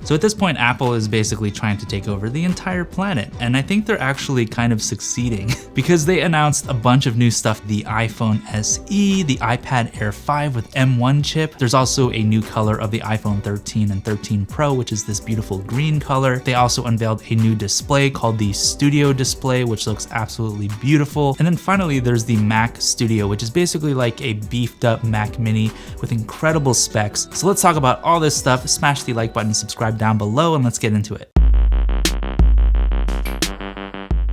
So at this point, Apple is basically trying to take over the entire planet, and I think they're actually kind of succeeding because they announced a bunch of new stuff: the iPhone SE, the iPad Air 5 with M1 chip. There's also a new color of the iPhone 13 and 13 Pro, which is this beautiful green color. They also unveiled a new display called the Studio display, which looks absolutely beautiful. And then finally, there's the Mac Studio, which is basically like a beefed up Mac Mini with incredible specs. So let's talk about all this stuff. Smash the like button, subscribe down below, and let's get into it.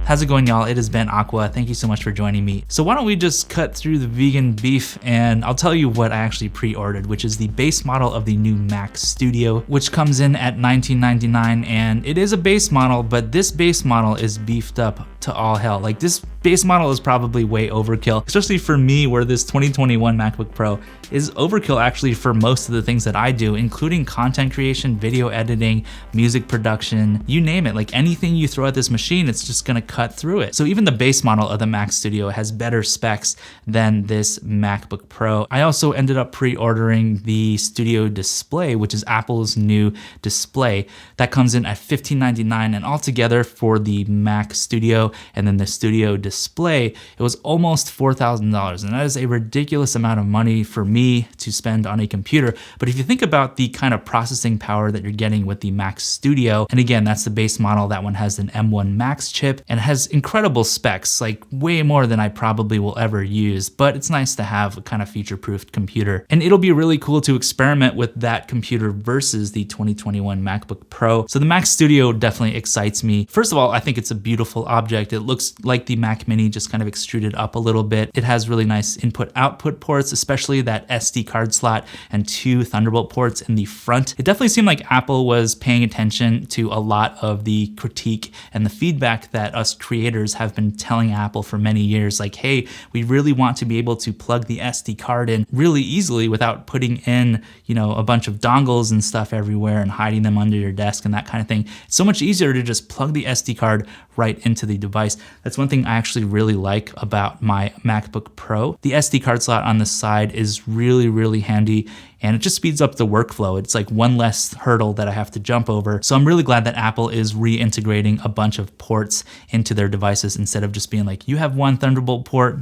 How's it going, y'all? It has been Aqua. Thank you so much for joining me. So why don't we just cut through the vegan beef and I'll tell you what I actually pre-ordered, which is the base model of the new Mac Studio, which comes in at $19.99, and it is a base model, but this base model is beefed up to all hell. Like, this base model is probably way overkill, especially for me, where this 2021 MacBook Pro is overkill actually for most of the things that I do, including content creation, video editing, music production, you name it. Like, anything you throw at this machine, it's just gonna cut through it. So even the base model of the Mac Studio has better specs than this MacBook Pro. I also ended up pre-ordering the Studio display, which is Apple's new display. That comes in at $15.99, and altogether for the Mac Studio and then the Studio display, it was almost $4,000, and that is a ridiculous amount of money for me to spend on a computer. But if you think about the kind of processing power that you're getting with the Mac Studio, and again, that's the base model, that one has an M1 Max chip and has incredible specs, like way more than I probably will ever use, but it's nice to have a kind of future-proofed computer. And it'll be really cool to experiment with that computer versus the 2021 MacBook Pro. So the Mac Studio definitely excites me. First of all, I think it's a beautiful object. It looks like the Mac Mini, just kind of extruded up a little bit. It has really nice input-output ports, especially that SD card slot and 2 Thunderbolt ports in the front. It definitely seemed like Apple was paying attention to a lot of the critique and the feedback that us creators have been telling Apple for many years. Like, hey, we really want to be able to plug the SD card in really easily without putting in, you know, a bunch of dongles and stuff everywhere and hiding them under your desk and that kind of thing. It's so much easier to just plug the SD card right into the device. That's one thing I actually really like about my MacBook Pro. The SD card slot on the side is really, really handy, and it just speeds up the workflow. It's like one less hurdle that I have to jump over. So I'm really glad that Apple is reintegrating a bunch of ports into their devices instead of just being like, you have one Thunderbolt port,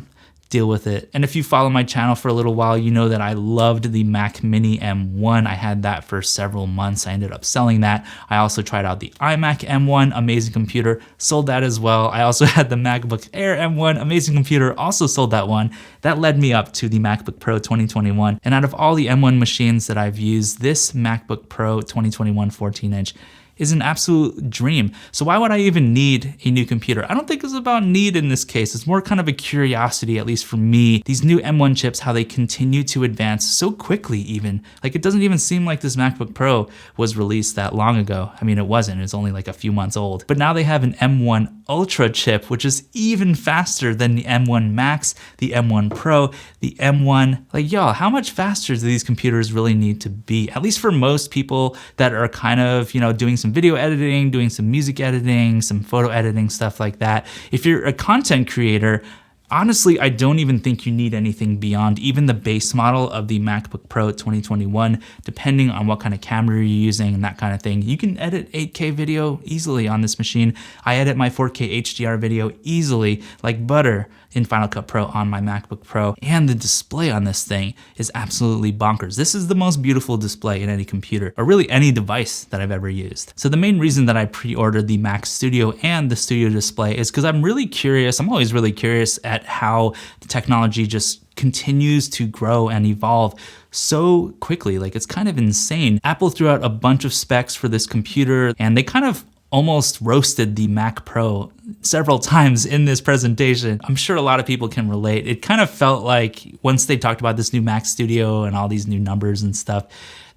deal with it. And if you follow my channel for a little while, you know that I loved the Mac Mini M1. I had that for several months. I ended up selling that. I also tried out the iMac M1, amazing computer, sold that as well. I also had the MacBook Air M1, amazing computer, also sold that one. That led me up to the MacBook Pro 2021. And out of all the M1 machines that I've used, this MacBook Pro 2021 14-inch is an absolute dream. So why would I even need a new computer? I don't think it's about need in this case. It's more kind of a curiosity, at least for me. These new M1 chips, how they continue to advance so quickly even. Like, it doesn't even seem like this MacBook Pro was released that long ago. I mean, it wasn't. It's only like a few months old. But now they have an M1 Ultra chip, which is even faster than the M1 Max, the M1 Pro, the M1. Like, y'all, how much faster do these computers really need to be? At least for most people that are kind of, you know, doing some video editing, doing some music editing, some photo editing, stuff like that. If you're a content creator, honestly, I don't even think you need anything beyond even the base model of the MacBook Pro 2021, depending on what kind of camera you're using and that kind of thing. You can edit 8K video easily on this machine. I edit my 4K HDR video easily like butter in Final Cut Pro on my MacBook Pro, and the display on this thing is absolutely bonkers. This is the most beautiful display in any computer, or really any device that I've ever used. So the main reason that I pre-ordered the Mac Studio and the Studio display is because I'm really curious. I'm always really curious at how the technology just continues to grow and evolve so quickly. Like, it's kind of insane. Apple threw out a bunch of specs for this computer, and they kind of almost roasted the Mac Pro several times in this presentation. I'm sure a lot of people can relate. It kind of felt like once they talked about this new Mac Studio and all these new numbers and stuff,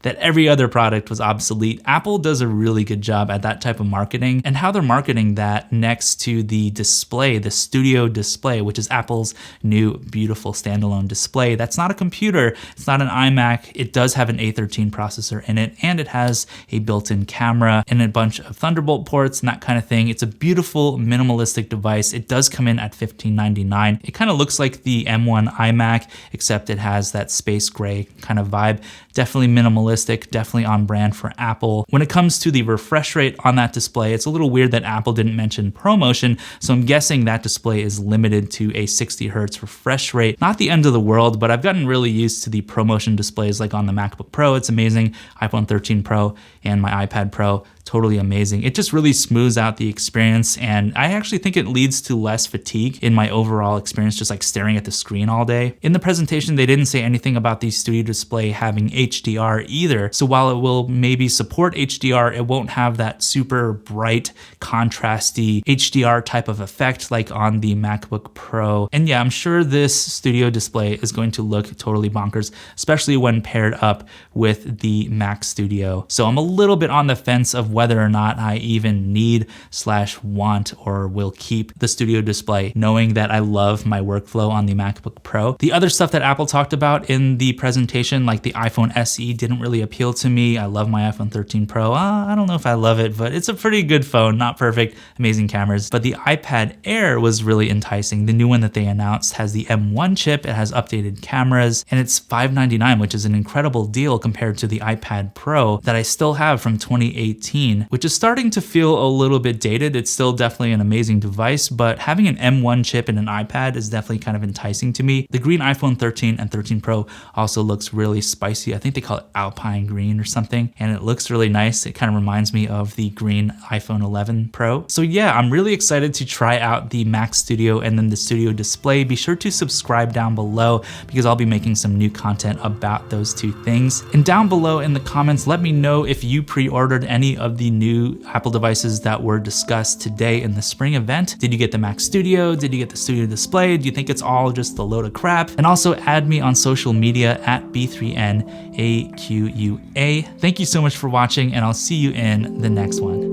that every other product was obsolete. Apple does a really good job at that type of marketing, and how they're marketing that next to the display, the Studio display, which is Apple's new beautiful standalone display. That's not a computer, it's not an iMac. It does have an A13 processor in it, and it has a built-in camera and a bunch of Thunderbolt ports and that kind of thing. It's a beautiful minimalistic device. It does come in at $15.99. It kind of looks like the M1 iMac, except it has that space gray kind of vibe. Definitely minimalist minimalistic, definitely on brand for Apple. When it comes to the refresh rate on that display, it's a little weird that Apple didn't mention ProMotion, so I'm guessing that display is limited to a 60 Hz refresh rate. Not the end of the world, but I've gotten really used to the ProMotion displays like on the MacBook Pro. It's amazing. iPhone 13 Pro and my iPad Pro, totally amazing. It just really smooths out the experience, and I actually think it leads to less fatigue in my overall experience, just like staring at the screen all day. In the presentation, they didn't say anything about the Studio Display having HDR either, so while it will maybe support HDR, it won't have that super bright, contrasty HDR type of effect like on the MacBook Pro. And yeah, I'm sure this Studio Display is going to look totally bonkers, especially when paired up with the Mac Studio. So I'm a little bit on the fence of whether or not I even need / want or will keep the Studio Display, knowing that I love my workflow on the MacBook Pro. The other stuff that Apple talked about in the presentation, like the iPhone SE, didn't really appeal to me. I love my iPhone 13 Pro. I don't know if I love it, but it's a pretty good phone. Not perfect, amazing cameras. But the iPad Air was really enticing. The new one that they announced has the M1 chip, it has updated cameras, and it's $599, which is an incredible deal compared to the iPad Pro that I still have from 2018. Which is starting to feel a little bit dated. It's still definitely an amazing device, but having an M1 chip in an iPad is definitely kind of enticing to me. The green iPhone 13 and 13 Pro also looks really spicy. I think they call it Alpine green or something, and it looks really nice. It kind of reminds me of the green iPhone 11 Pro. So yeah, I'm really excited to try out the Mac Studio and then the Studio Display. Be sure to subscribe down below because I'll be making some new content about those two things. And down below in the comments, let me know if you pre-ordered any of the new Apple devices that were discussed today in the spring event. Did you get the Mac Studio? Did you get the Studio Display? Do you think it's all just a load of crap? And also add me on social media at B3NAQUA. Thank you so much for watching, and I'll see you in the next one.